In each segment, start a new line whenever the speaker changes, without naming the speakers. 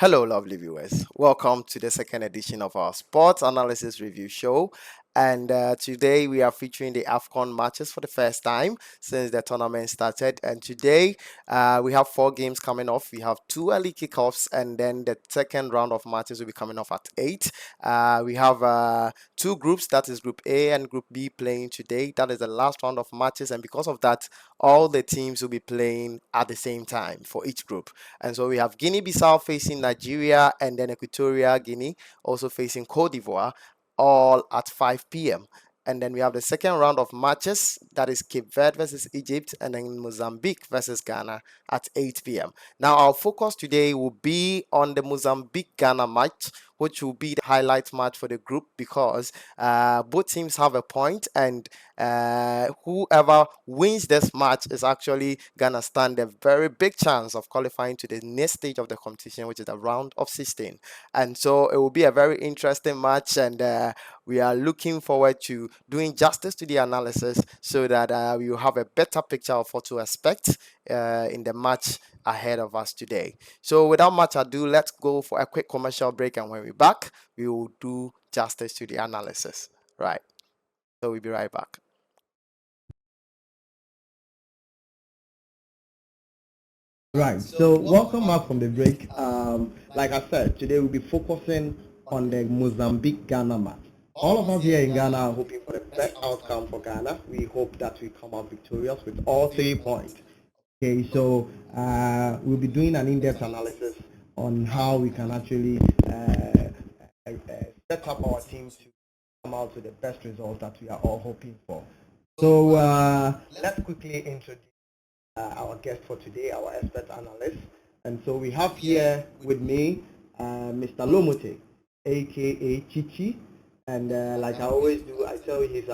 Hello, lovely viewers. Welcome to the second edition of our sports analysis review show. And today we are featuring the AFCON matches for the first time since the tournament started. And today we have four games coming off. We have two early kickoffs, and then the second round of matches will be coming off at 8. We have two groups, that is Group A and Group B, playing today. That is the last round of matches. And because of that, all the teams will be playing at the same time for each group. And so we have Guinea-Bissau facing Nigeria, and then Equatorial Guinea also facing Cote d'Ivoire, all at 5 p.m. And then we have the second round of matches, that is Cape Verde versus Egypt, and then Mozambique versus Ghana at 8 p.m. Now, our focus today will be on the Mozambique-Ghana match, which will be the highlight match for the group because both teams have a point, and whoever wins this match is actually gonna stand a very big chance of qualifying to the next stage of the competition, which is the round of 16. And so it will be a very interesting match, and we are looking forward to doing justice to the analysis so that we will have a better picture of what to expect in the match ahead of us today. So without much ado, let's go for a quick commercial break, and when we're back, we will do justice to the analysis. Right. So we'll be right back.
Right. So welcome back from the break. Like I said, today we'll be focusing on the Mozambique Ghana match. All of us here in Ghana are hoping for the best outcome for Ghana. We hope that we come out victorious with all 3 points. Okay, so we'll be doing an in-depth analysis on how we can actually set up our team to come out with the best result that we are all hoping for. So let's quickly introduce our guest for today, our expert analyst. And so we have here with me Mr. Lomote, aka Chichi. And like I always do, I tell you he's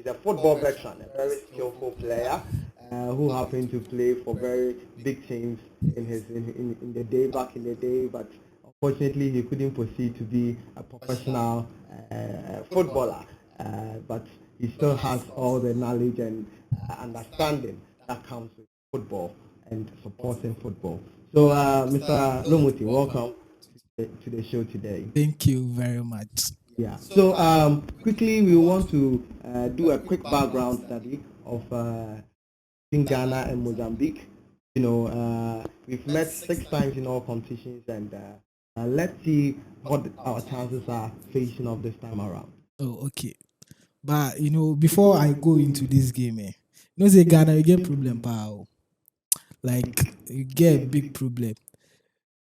a football veteran, a very skillful player who happened to play for very big teams in the day back in the day, but unfortunately he couldn't proceed to be a professional footballer. But he still has all the knowledge and understanding that comes with football and supporting football. So, Mr. Lomuti, welcome to the show today.
Thank you very much.
Yeah. So, quickly, we want to do a quick background study of Ghana and Mozambique. You know, we've met 6 times in all competitions, and let's see what our chances are facing off this time around.
Oh, okay. But before I go into this game, say Ghana, you get problem, pal. Like you get a big problem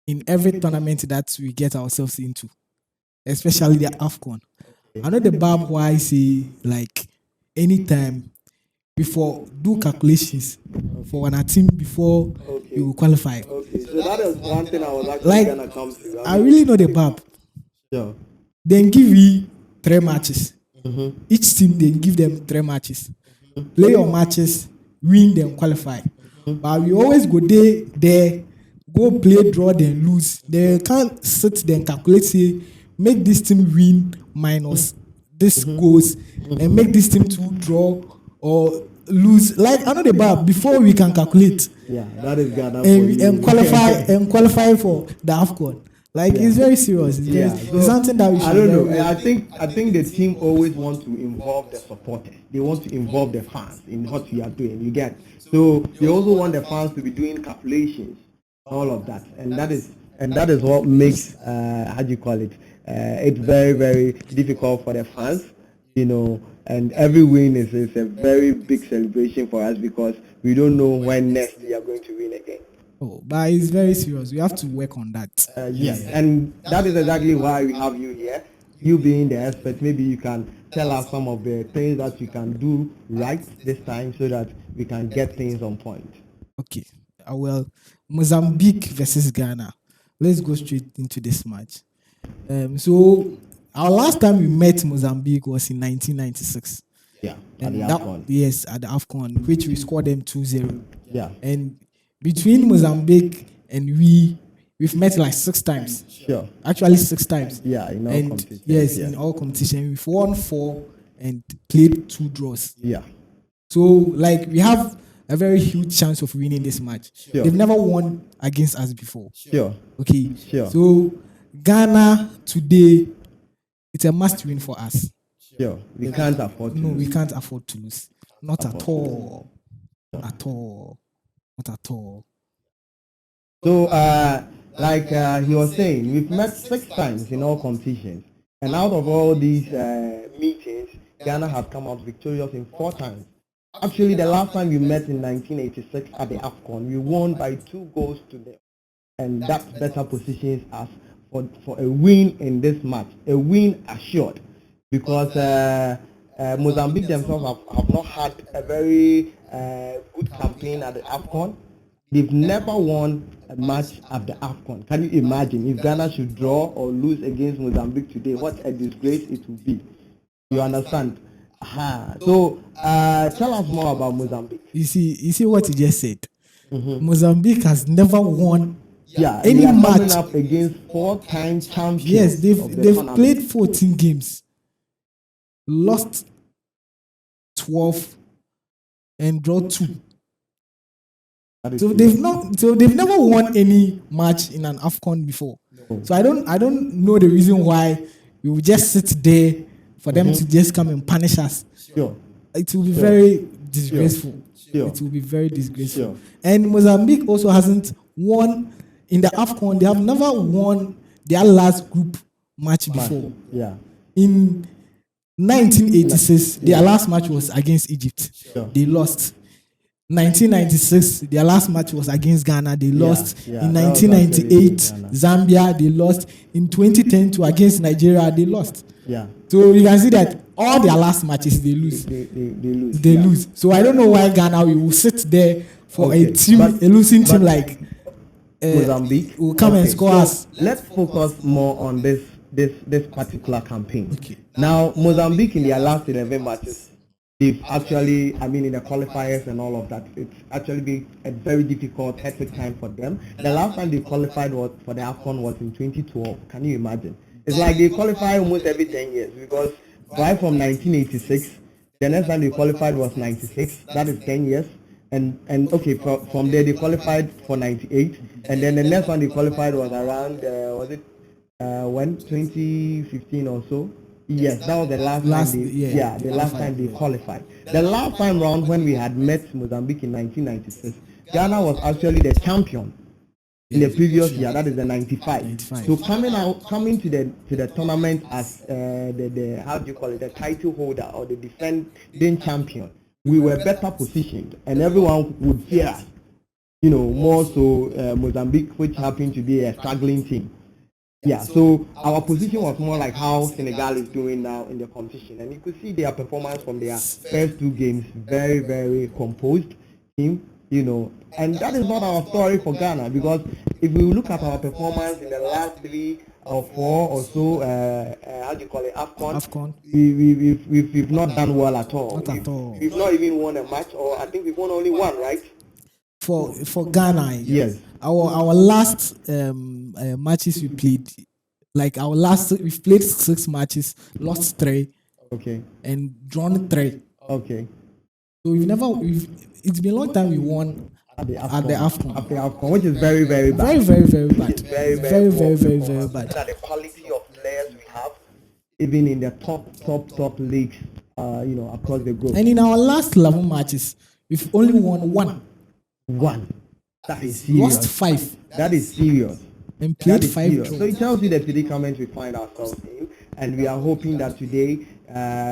in every tournament that we get ourselves into, especially the AFCON. I know the Bob why I say like anytime before do calculations for a team before you qualify.
Okay, so that is one thing I was actually gonna come to.
I really know the Bob.
Sure.
Then give you 3 matches. Each team then give them 3 matches. Play your matches, win, then qualify. But we always go there, go play, draw, then lose. They can't sit then calculate, say, make this team win minus this goals, and make this team to draw or lose. Like I know the bar before we can calculate.
Yeah, that is Ghana.
And qualify for the AFCON. Like it's very serious. It's something that we should.
I don't know. I think the team always want to involve the supporters. They want to involve the fans in what we are doing. You get. So they also want the fans to be doing calculations, all of that, and that is what makes how do you call it? It's very very difficult for the fans, and every win is a very big celebration for us because we don't know when next we are going to win again.
Oh, but it's very serious. We have to work on that.
Yes, and that is exactly why we have you here. You being the expert, maybe you can tell us some of the things that you can do right this time so that we can get things on point.
Okay. Well, Mozambique versus Ghana. Let's go straight into this match. So our last time we met Mozambique was in 1996.
Yeah,
and
at the AFCON.
Yes, at the AFCON, which we scored them 2-0.
Yeah.
And between Mozambique and we've met like 6 times.
Sure.
Actually 6 times.
Yeah, in all competitions.
Yes, in all competitions. We've won 4 and played 2 draws.
Yeah.
So like we have a very huge chance of winning this match.
Sure.
They've never won against us before.
Sure.
Okay.
Sure.
So Ghana today, it's a must win for us.
Sure. We can't afford to
No, we
lose.
can't afford to lose. Not at all. At all. Not at all.
So, like he was saying, we've met 6 times in all competitions, and out of all these meetings, Ghana has come out victorious in 4 times. Actually, the last time we met in 1986 at the AFCON, we won by 2 goals to them, and that better positions us for a win in this match, a win assured, because Mozambique themselves have not had a very good campaign at the AFCON. They've never won a match at the AFCON. Can you imagine if Ghana should draw or lose against Mozambique today? What a disgrace it would be. You understand? So tell us more about Mozambique.
You see what you just said. Mozambique has never won
Any
any
are coming
match.
up against 4-time champions.
Yes,
of the
they've
tournament.
played 14 games, lost 12, and draw 2.
That is
So
true.
they've never won any match in an AFCON before. So I don't know the reason why we will just sit there for them to just come and punish us.
Sure.
It will be very disgraceful.
Sure.
It will be very disgraceful.
Sure.
And Mozambique also hasn't won in the AFCON. They have never won their last group match before.
Yeah.
In 1986, their last match was against Egypt.
Sure.
They lost. 1996, their last match was against Ghana. They lost.
yeah,
In
that was actually
1998,
against Ghana.
Zambia, they lost. In 2010, against Nigeria, they lost.
Yeah.
So you can see that all their last matches, they lose.
They lose.
They
Yeah.
lose. So I don't know why Ghana will sit there for
Okay,
a team,
but-
a losing team like
Mozambique
will come and
Okay,
score
so
us.
Let's focus more on this particular campaign.
Okay.
Now, Mozambique in their last 11 matches, they've actually, I mean, in the qualifiers and all of that, it's actually been a very difficult, hectic time for them. The last time they qualified for the AFCON was in 2012. Can you imagine? It's like they qualify almost every 10 years because right from 1986, the next time they qualified was 96. That is 10 years. And okay, from there they qualified for 98, and then the next one they qualified was around when 2015 or so. Yes, that was the last time the last time they qualified. The last time round when we had met Mozambique in 1996, Ghana was actually the champion in the previous year. That is the 95. So coming to the tournament as the how do you call it, the title holder or the defending champion, we were better positioned, and everyone would fear us. You know, more so Mozambique, which happened to be a struggling team. Yeah, so our position was more like how Senegal is doing now in the competition, and you could see their performance from their first 2 games, very, very composed team, you know, and that is not our story for Ghana, because if we look at our performance in the last 3 or 4 or so, how do you call it, AFCON, we've not done well at all.
Not at all.
We've not even won a match, or I think we've won only one, right?
For Ghana,
Yes.
Our last matches we played, like we've played 6 matches, lost 3,
Okay.
and drawn 3.
Okay.
So it's been a long time we won
At the
at the AFCON.
At the AFCON, which is very, very bad.
Very, very, very bad.
Very,
Very, very, very,
poor
very
performance.
bad.
Look at the quality of players we have, even in the top leagues, you know, across the globe.
And in our last 11 matches, we've only won 1,
One. That is serious.
lost 5,
That is serious.
and
That
played
is
5
serious. So
draws.
it tells you the predicament we find ourselves in, and we are hoping that today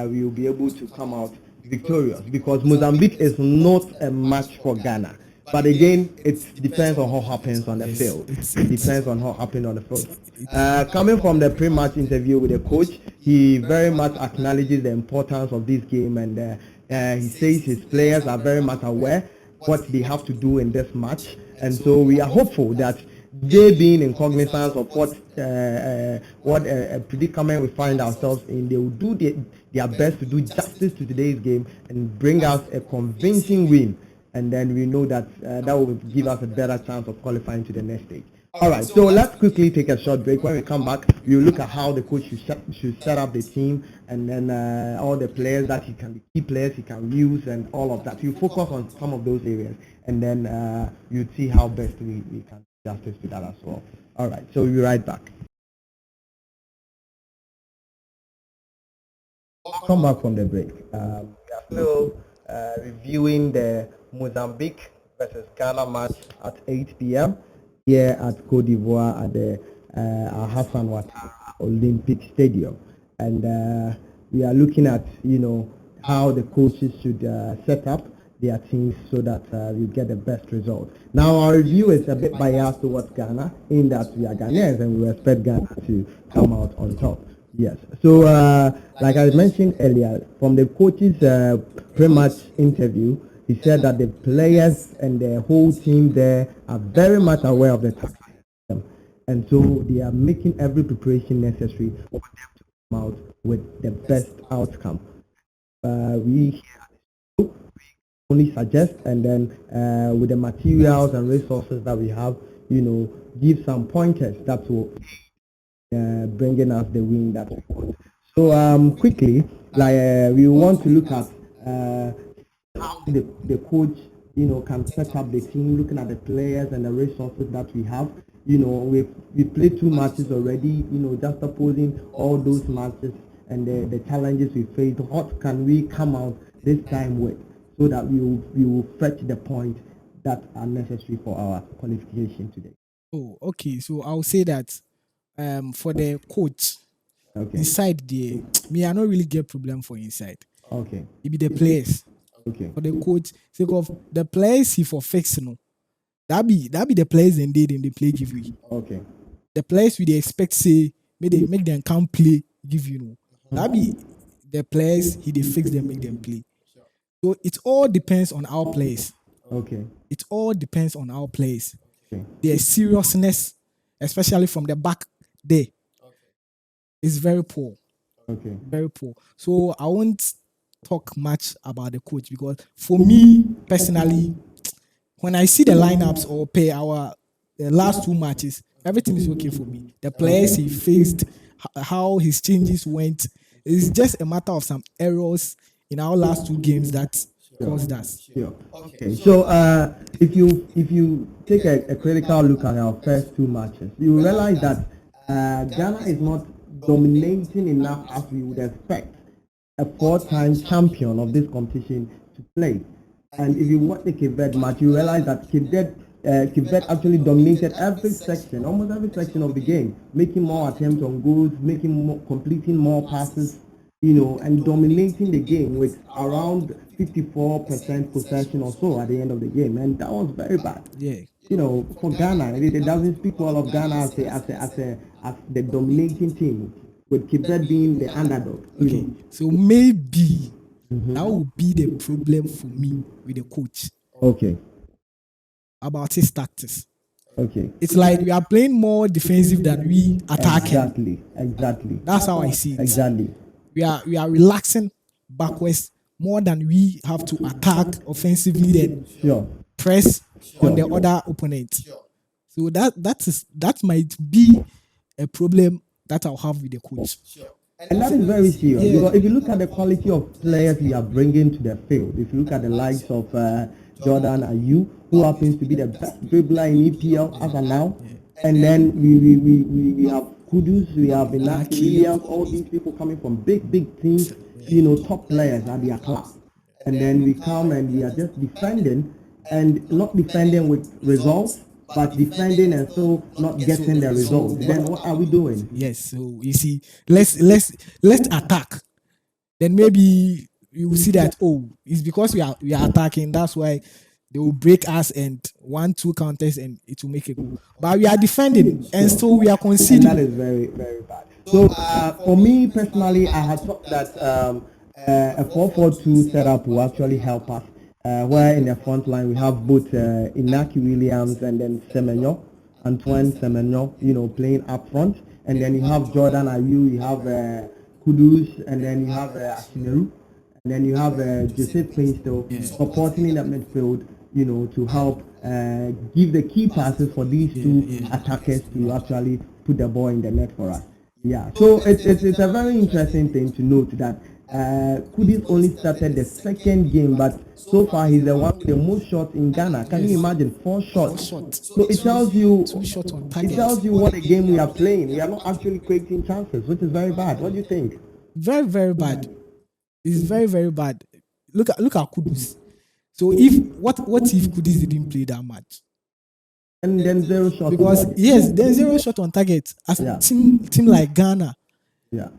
we will be able to come out victorious, because Mozambique is not a match for Ghana. But again, it depends on what happens on the field. It depends on what happens on the field. Coming from the pre-match interview with the coach, he very much acknowledges the importance of this game, and he says his players are very much aware what they have to do in this match, and so we are hopeful that they, being in cognizance of what predicament we find ourselves in, they will do their best to do justice to today's game and bring us a convincing win, and then we know that that will give us a better chance of qualifying to the next stage. All right, so let's quickly take a short break. When we come back, we'll look at how the coach should set up the team, and then all the players that he can, the key players he can use, and all of that. You focus on some of those areas, and then you see how best we can do justice to that as well. All right, so we'll be right back. Come back from the break. We are still reviewing the Mozambique versus Ghana match at 8 p.m. here at Cote d'Ivoire at the Hassan Ouattara Olympic Stadium, and we are looking at how the coaches should set up their teams so that we get the best result. Now our review is a bit biased towards Ghana in that we are Ghanaians and we expect Ghana to come out on top. Yes. So, like I mentioned earlier, from the coach's pre-match interview, he said that the players and the whole team there are very much aware of the tactics, and so they are making every preparation necessary for them to come out with the best outcome. We only suggest, and then with the materials and resources that we have, give some pointers that will bringing us the win that we want. So quickly, like we want to look at how the coach, can set up the team, looking at the players and the resources that we have. We played 2 matches already. Just opposing all those matches and the challenges we faced. What can we come out this time with, so that we will fetch the points that are necessary for our qualification today?
Oh, okay. So I'll say that for the coach
Okay.
inside the me, I don't really get problem for inside.
Okay.
It be the players.
Okay.
For the coach, sake of the players he for fix that be the players and they play give you.
Okay.
The players we they expect say make them come play give you know. That be the players he they fix them make them play. So it all depends on our players.
Okay.
It all depends on our players.
Okay.
Their seriousness, especially from the back there, is very poor.
Okay.
Very poor. So I won't talk much about the coach because for me personally, when I see the lineups or pay our the last 2 matches, everything is okay for me. The players he faced, how his changes went, it's just a matter of some errors in our last 2 games that caused us.
Sure. Okay. So if you take a critical look at our first 2 matches, you realize that Ghana is not dominating enough as we would expect a 4-time champion of this competition to play. And if you watch the Cape Verde match, you realize that Cape Verde actually dominated every section, almost every section of the game, making more attempts on goals, completing more passes, and dominating the game with around 54% possession or so at the end of the game, and that was very bad.
Yeah.
For Ghana, it doesn't speak well of Ghana as the dominating team, with Cape Verde being the underdog.
Okay. So maybe that will be the problem for me with the coach
Okay.
about his tactics.
Okay.
It's like we are playing more defensive than we attacking.
Exactly.
That's how I see it.
Exactly.
We are relaxing backwards more than we have to attack offensively then
Sure.
press on the other opponent. So that might be a problem that I'll have with the coach.
And that is very serious,
Yeah.
because if you look at the quality of players we are bringing to the field, if you look at the likes of Jordan Ayew, who happens to be the best dribbler in EPL as of now, and then we have Kudus, we have Inaki Williams, all these people coming from big teams, top players at their class, and then we come and we are just defending, and not defending with results, but defending and still not getting the result. Then what are we doing?
Yes. So you see, let's attack. Then maybe you will see that it's because we are attacking. That's why they will break us and 1-2 counters and it will make a goal. But we are defending and still we are
And that
conceding.
is very, very bad. So for me personally, I had thought that a 4-4-2 setup will actually help us. Where in the front line we have both Inaki Williams and then Antoine Semenyo, playing up front, and then you have Jordan Ayew, you have Kudus, and then you have Ashineru, and then you have Joseph Plainstill supporting in that midfield, to help give the key passes for these two attackers to actually put the ball in the net for us. Yeah, so it's a very interesting thing to note that Kudus only started the second game, but so far he's the one with the most shots in Ghana. Can you imagine 4 shots? So it tells you, what a game we are playing. We are not actually creating chances, which is very bad. What do you think?
Very, very bad. It's very, very bad. Look at Kudus. So if what if Kudus didn't play that match?
And then 0 shots.
Because yes, there's 0 shot on target. As a team like Ghana,
yeah,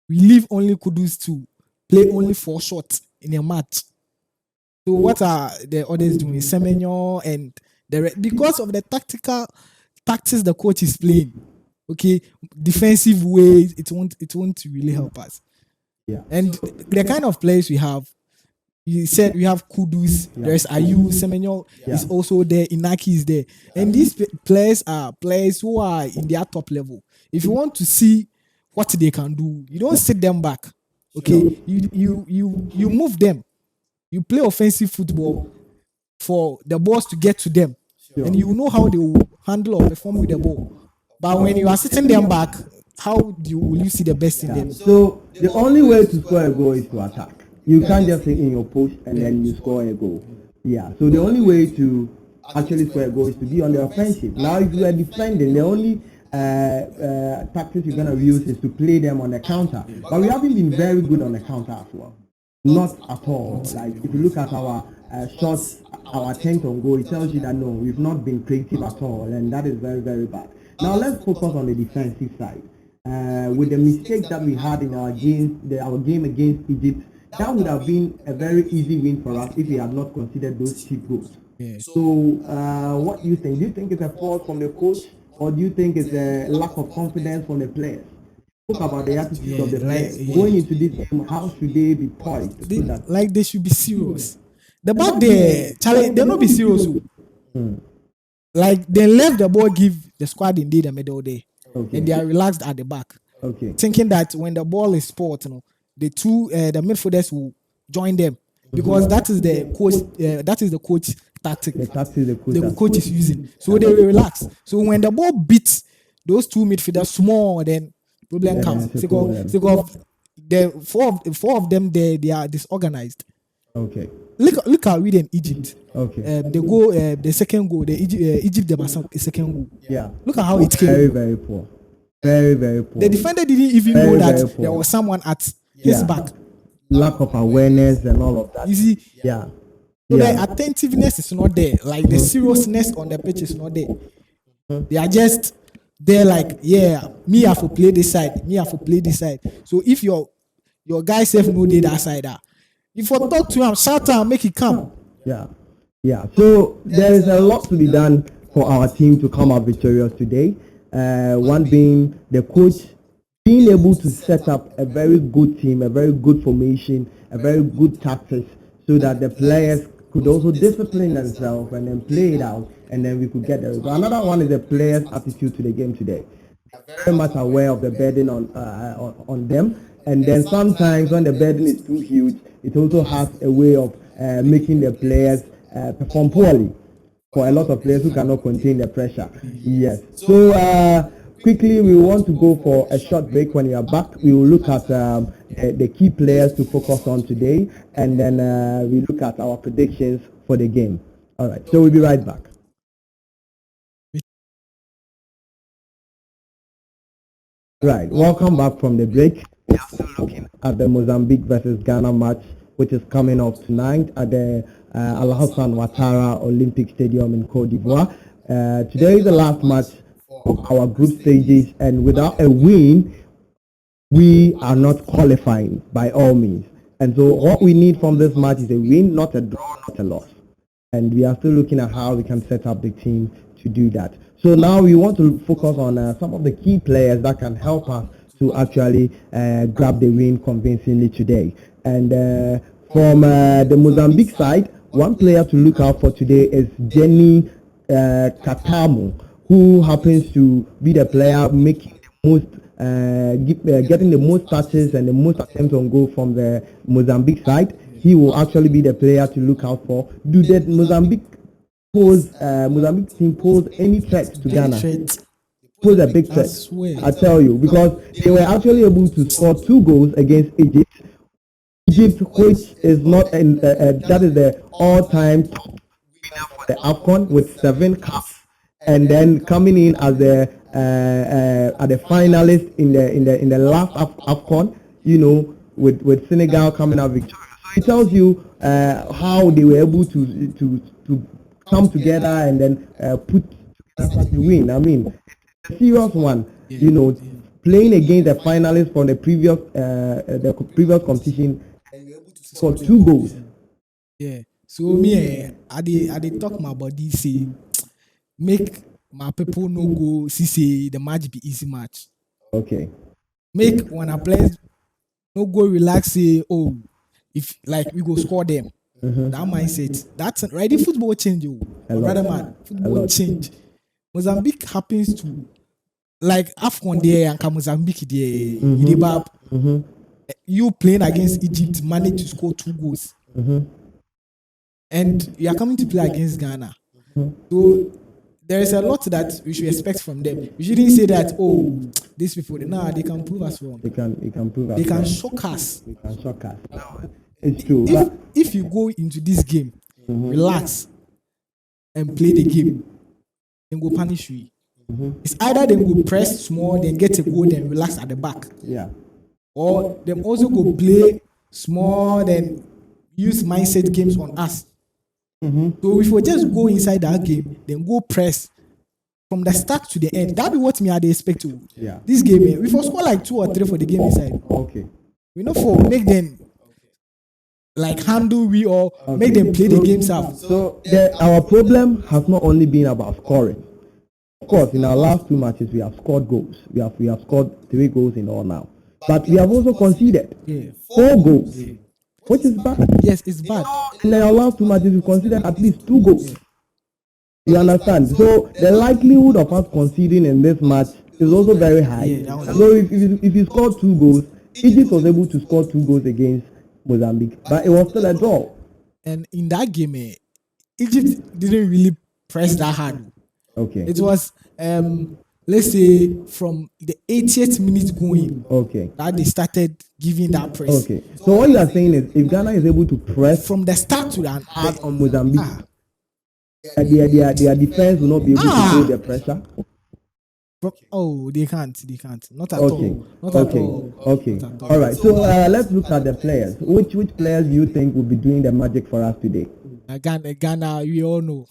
we leave only Kudus to play only 4 shots in a match. So what are the others doing? Semenyo and because of the tactics the coach is playing. Okay, defensive ways, it won't really help us.
Yeah.
And the kind of players we have, you said we have Kudus, there's Ayu, Semenyo is also there, Inaki is there. And these players are players who are in their top level. If you want to see what they can do, you don't sit them back. Okay, you move them. You play offensive football for the balls to get to them. And you know how they will handle or perform with the ball. But when you are sitting them back, how will you see the best in them?
So the only way to score a goal is to attack. You can't just sit in your post and then you score a goal. Yeah. So the only way to actually score a goal is to be on the offensive. Now, if you are defending, the only tactics you're gonna use is to play them on the counter. But we haven't been very good on the counter as well. Not at all. Like if you look at our shots, our attempt on goal, it tells you that no, we've not been creative at all, and that is very, very bad. Now let's focus on the defensive side. With the mistakes that we had in our game against Egypt, that would have been a very easy win for us if we had not considered those cheap goals. Yeah. So, what do you think? Do you think it's a fault from the coach, or do you think it's a lack of confidence from the players? Talk about the attitude of the players going into this game. How should they be poised?
They should be serious. The back there, Charlie, they not be serious. Like they left the ball, give the squad indeed the middle there, and they are relaxed at the back, thinking that when the ball is sport, the midfielders will join them because that is the coach tactic. The coach is using, so they will relax. So when the ball beats those 2 midfielders small, then problem comes. Because the four of them they are disorganized.
Okay.
Look at we in Egypt. Okay. The second goal, the Egypt the second goal.
Yeah.
Look at how it came.
Very, very poor. Very, very poor.
The defender didn't even know that there was someone at his back.
Lack of awareness and all of that.
You see?
Yeah.
So the attentiveness is not there. Like the seriousness on the pitch is not there. They are just there like, me have to play this side. Me have to play this side. So if your guy self know they that side, if you talk to him, shout out, make it come.
Yeah. Yeah. So there is a lot to be done for our team to come out victorious today. One being the coach being able to set up a very good team, a very good formation, a very good tactics, so that the players could also discipline themselves and then play it out, and then we could get there. Another one is the players' attitude to the game today. They're very much aware of the burden on them, and then sometimes when the burden is too huge, it also has a way of making the players perform poorly. For a lot of players who cannot contain the pressure. Yes. So quickly, we want to go for a short break. When you are back, we will look at the key players to focus on today, and then we look at our predictions for the game. All right. So we'll be right back. Right. Welcome back from the break. We are still looking at the Mozambique versus Ghana match, which is coming up tonight at the Al Hassan Ouattara Olympic Stadium in Cote d'Ivoire. Today is the last match of our group stages, and without a win, we are not qualifying by all means. And so what we need from this match is a win, not a draw, not a loss. And we are still looking at how we can set up the team to do that. So now we want to focus on some of the key players that can help us to actually grab the win convincingly today. And from the Mozambique side, one player to look out for today is Jenny Katamu, who happens to be the player making the most, getting the most touches and the most attempts on goal from the Mozambique side. He will actually be the player to look out for. Do the Mozambique Mozambique team pose any threat to
Big
Ghana.
threat.
Pose a big
I
threat.
swear.
I tell you, because they were actually able to score 2 goals against Egypt. Egypt, which is not that is the all-time top winner for the AFCON with 7 cups, and then coming in as the finalist in the last AFCON, with Senegal coming out victorious. So it tells you how they were able to come together and then put together such a win. I mean, it's a serious one. Playing against the finalists from the previous competition for 2 goals.
Yeah. So me, I dey talk my body say make my people no go see say the match be easy match.
Okay.
Make when I play no go relax say oh if like we go score them. That mindset. That's ready football change oh.
A
My
lot.
brother man,
A
football
lot.
change. Mozambique happens to like AFCON there and Mozambique there. You dey bab. You playing against Egypt managed to score 2 goals. And you are coming to play against Ghana. So there is a lot that we should expect from them. We shouldn't say that, oh, these people, nah, they can prove us wrong.
They can prove us.
They can
wrong.
shock us.
They can shock us. It's true. But
If you go into this game, relax, and play the game, then go punish you. It's either them go press small, then get a goal, then relax at the back.
yeah.
Or them also go play small, then use mindset games on us. So if we just go inside that game, then go press from the start to the end, that be what me I dey expect to.
Yeah.
This game, we for score like 2 or 3 for the game inside.
Okay.
We not for make them like handle we or make them play the games out.
So our problem has not only been about scoring. Of course, in our last 2 matches, we have scored goals. We have scored 3 goals in all now. But we have also conceded 4 goals, which is bad.
Yes, it's bad.
In our last 2 matches, we conceded at least 2 goals. You understand? So the likelihood of us conceding in this match is also very high.
Yeah,
So if you score 2 goals, Egypt was able to score 2 goals against Mozambique, but it was still a draw.
And in that game, Egypt didn't really press that hard.
Okay.
It was let's say from the 80th minute going
Okay.
that they started giving that press.
Okay. So what you are saying is, if Ghana is able to press
From the start to the
hard on Mozambique, their defense will not be able to hold the pressure.
Oh, they can't. Not at
Okay.
all. Not
Okay.
at all.
Okay.
Not at all.
All right. So let's look at the players. Which players do you think will be doing the magic for us today?
Ghana, we all know.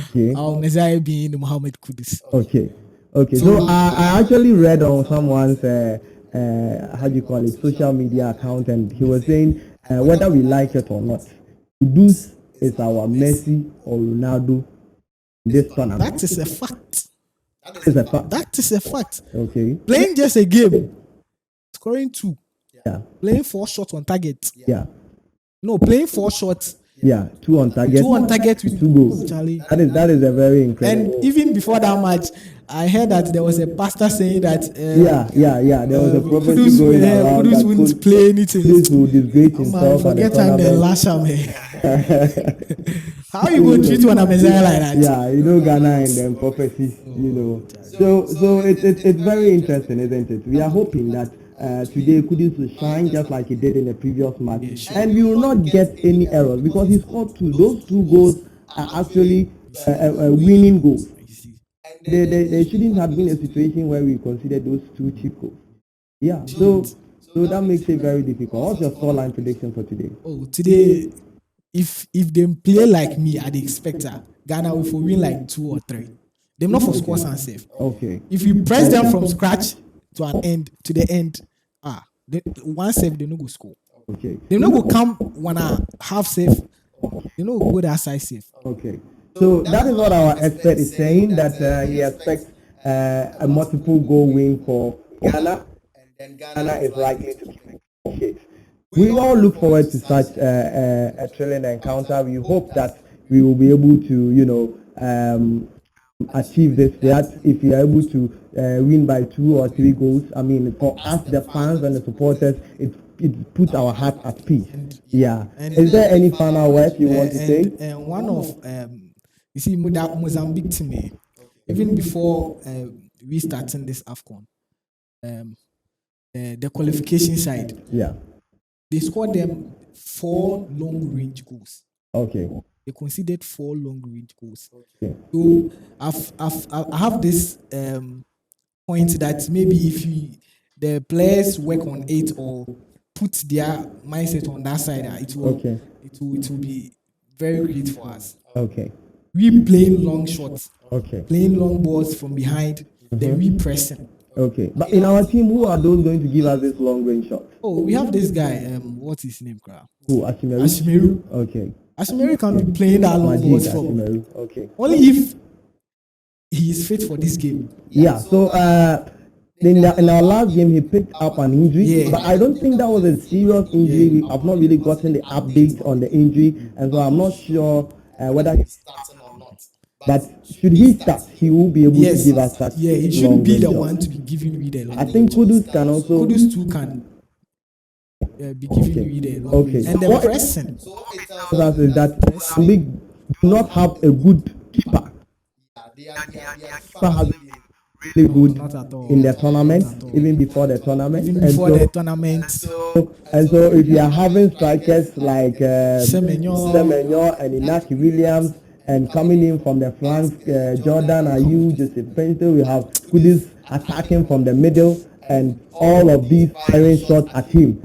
Okay.
Our Messiah being Muhammad Kudus.
Okay. Okay. So I actually read on someone's how do you call it, social media account, and he was saying whether we like it or not, Kudus is our Messi or Ronaldo in this tournament.
That is a fact.
That is a fact.
That is a fact.
Okay.
Playing just a game, scoring 2,
Yeah.
playing 4 shots on target.
Yeah.
No, playing 4 shots,
Yeah. 2 on target.
2 on target with
2 goals.
Charlie.
That is a very incredible.
And even before that match, I heard that there was a pastor saying that
Yeah. There was a prophecy
Kudus,
going around
Kudus
that
wouldn't play anything.
Kudus will disgrace
Man,
himself at the
forget him then
tournament.
lash him. Eh. How you going to treat one of Messiah like that?
Yeah, Ghana and them prophecies. So it's very interesting, isn't it? We are hoping that today Kudus will shine just like he did in the previous match, and we will not get any errors because he scored 2. Those 2 goals are actually winning goals. There shouldn't have been a situation where we considered those 2 cheap goals. Yeah, so that makes it very difficult. What's your scoreline prediction for today?
Oh, today, if they play like me, I'd expect Ghana will for win like 2 or 3. They're not for scores and save.
Okay.
If you press them from scratch to the end, one save they no go score.
Okay.
They no go come when I half save. They no go that side save.
Okay. So that is what our expert is saying, that he expects a multiple goal win for Ghana, and Ghana is likely to be. We all look forward to such a thrilling encounter. We hope that we will be able to, achieve this. That if we are able to win by 2 or 3 goals, I mean, for us, the fans and the supporters, it puts our heart at peace. Yeah. Is there any final words you want to say?
And one of You see, that Mozambique team, even before we starting this AFCON, um, the qualification side,
Yeah.
they scored them 4 long-range goals.
Okay.
They conceded 4 long-range goals.
Okay.
So I have this point that maybe if the players work on it or put their mindset on that side,
Okay.
it will be very great for us.
Okay.
We playing long shots,
Okay.
playing long balls from behind, then we pressing.
Okay. But in our team, who are those going to give us this long range shot?
Oh, we have this guy. What's his name, crowd?
Who? Ashimeru?
Ashimeru.
Okay.
Ashimeru can be playing that long
Majid
balls from
Ashimeru. Okay.
only if he is fit for this game.
Yeah. So in our last game, he picked up an injury,
Yeah.
but I don't think that was a serious injury. I've not really gotten the update on the injury, and so I'm not sure whether he's starting or not. But should he start, he will be able to
Yes.
give us that.
Yeah, he shouldn't be the one to be giving you the long
I think Kudus can also.
Kudus too can be giving you the long
Okay.
range. And the
What it
pressing.
tells us is that Mozambique do not have a good keeper. Keeper has been really good
Not at all.
in the tournament,
Not at all.
even before the tournament.
Even
And
before
so-
the tournament.
And so if you are having strikers like
Semenyo.
and Inaki Williams, and coming in from the flanks, Jordan Ayew, Joseph Pento, we have Kudus attacking from the middle, and all of these firing shots at him.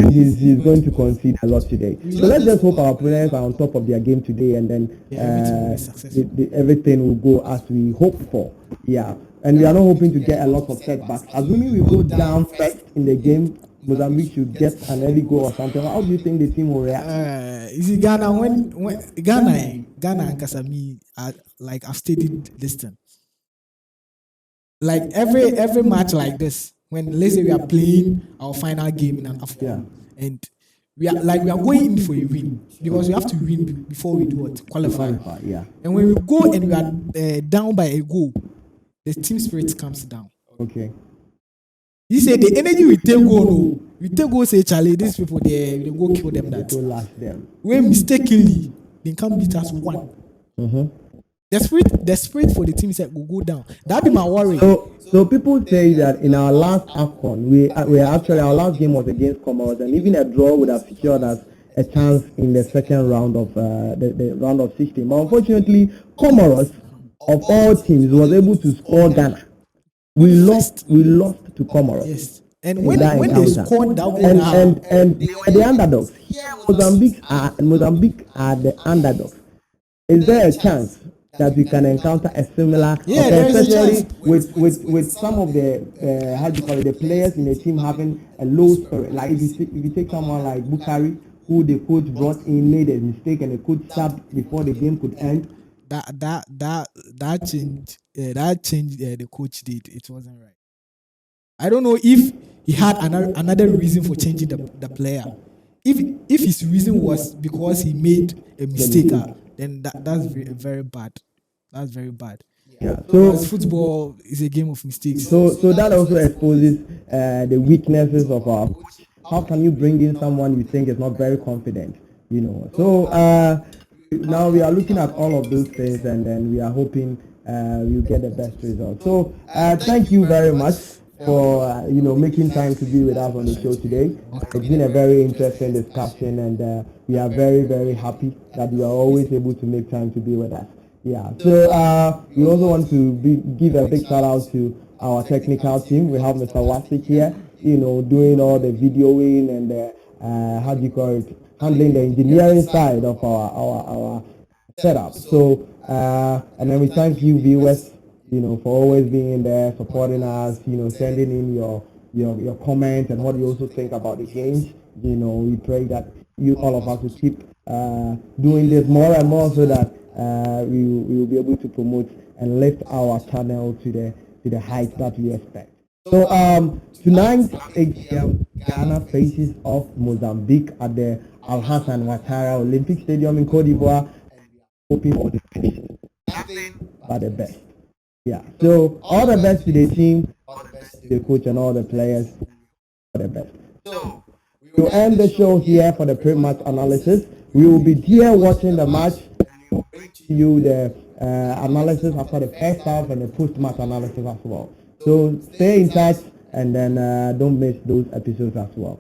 He's going to concede a lot today. So let's just hope our opponents are on top of their game today, and then
everything will be successful.
everything will go as we hope for. Yeah, and we are not hoping to get a lot of setbacks. Assuming we go down first in the game, Mozambique should get an early goal or something. How do you think the team will react?
You see, Ghana, when Ghana and Kasami are like I've stated this thing. Like every match like this, when let's say we are playing our final game in an AFCON, and we are going in for a win because we have to win before we do what qualify.
Yeah.
And when we go and we are down by a goal, the team spirit comes down.
Okay.
He said the energy we take go no, we take go say Charlie, these people they go kill them that.
Go last them.
When mistakenly they can beat us 1. The spirit for the team said will go down. That be my worry.
So people say that in our last AFCON, we actually our last game was against Comoros, and even a draw would have secured us a chance in the second round of the round of 16. But unfortunately, Comoros of all teams was able to score Ghana. We lost to Comoros.
Yes. And when they scored that goal,
and they were the underdogs. Here Mozambique are the underdogs. Is there a chance that we can encounter a similar, especially with some of the how do you call it, the players in the team having a low spirit? Like if you take someone like Bukari, who the coach brought in, made a mistake, and the coach subbed before the game could end.
That change the coach did. It wasn't right. I don't know if he had another reason for changing the player. If his reason was because he made a mistake, then that's very bad. That's very bad.
Yeah. So
football is a game of mistakes.
So that also exposes the weaknesses of our coach. How can you bring in someone you think is not very confident? So now we are looking at all of those things, and then we are hoping we'll get the best result. So thank you very much for making time to be with us on the show today. It's been a very interesting discussion, and we are very, very happy that you are always able to make time to be with us. Yeah. So we also want to give a big shout out to our technical team. We have Mr. Wasik here, doing all the videoing and how do you call it, handling the engineering side of our setup. So and then we thank you viewers, for always being there, supporting us, sending in your comments and what you also think about the games. We pray that all of us will keep doing this more and more, so that we will be able to promote and lift our channel to the heights that we expect. So tonight, 8 p.m., Ghana faces off Mozambique at the Al Hassan Ouattara Olympic Stadium in Cote d'Ivoire, and we are hoping for the best. Nothing but the best. Yeah. So all the best to the team, all the best to the coach and all the players. All the best. So we will end the show here for the pre-match analysis. We will be here watching the match. We will bring to you the analysis after the first half and the post-match analysis as well. So stay in touch and then don't miss those episodes as well.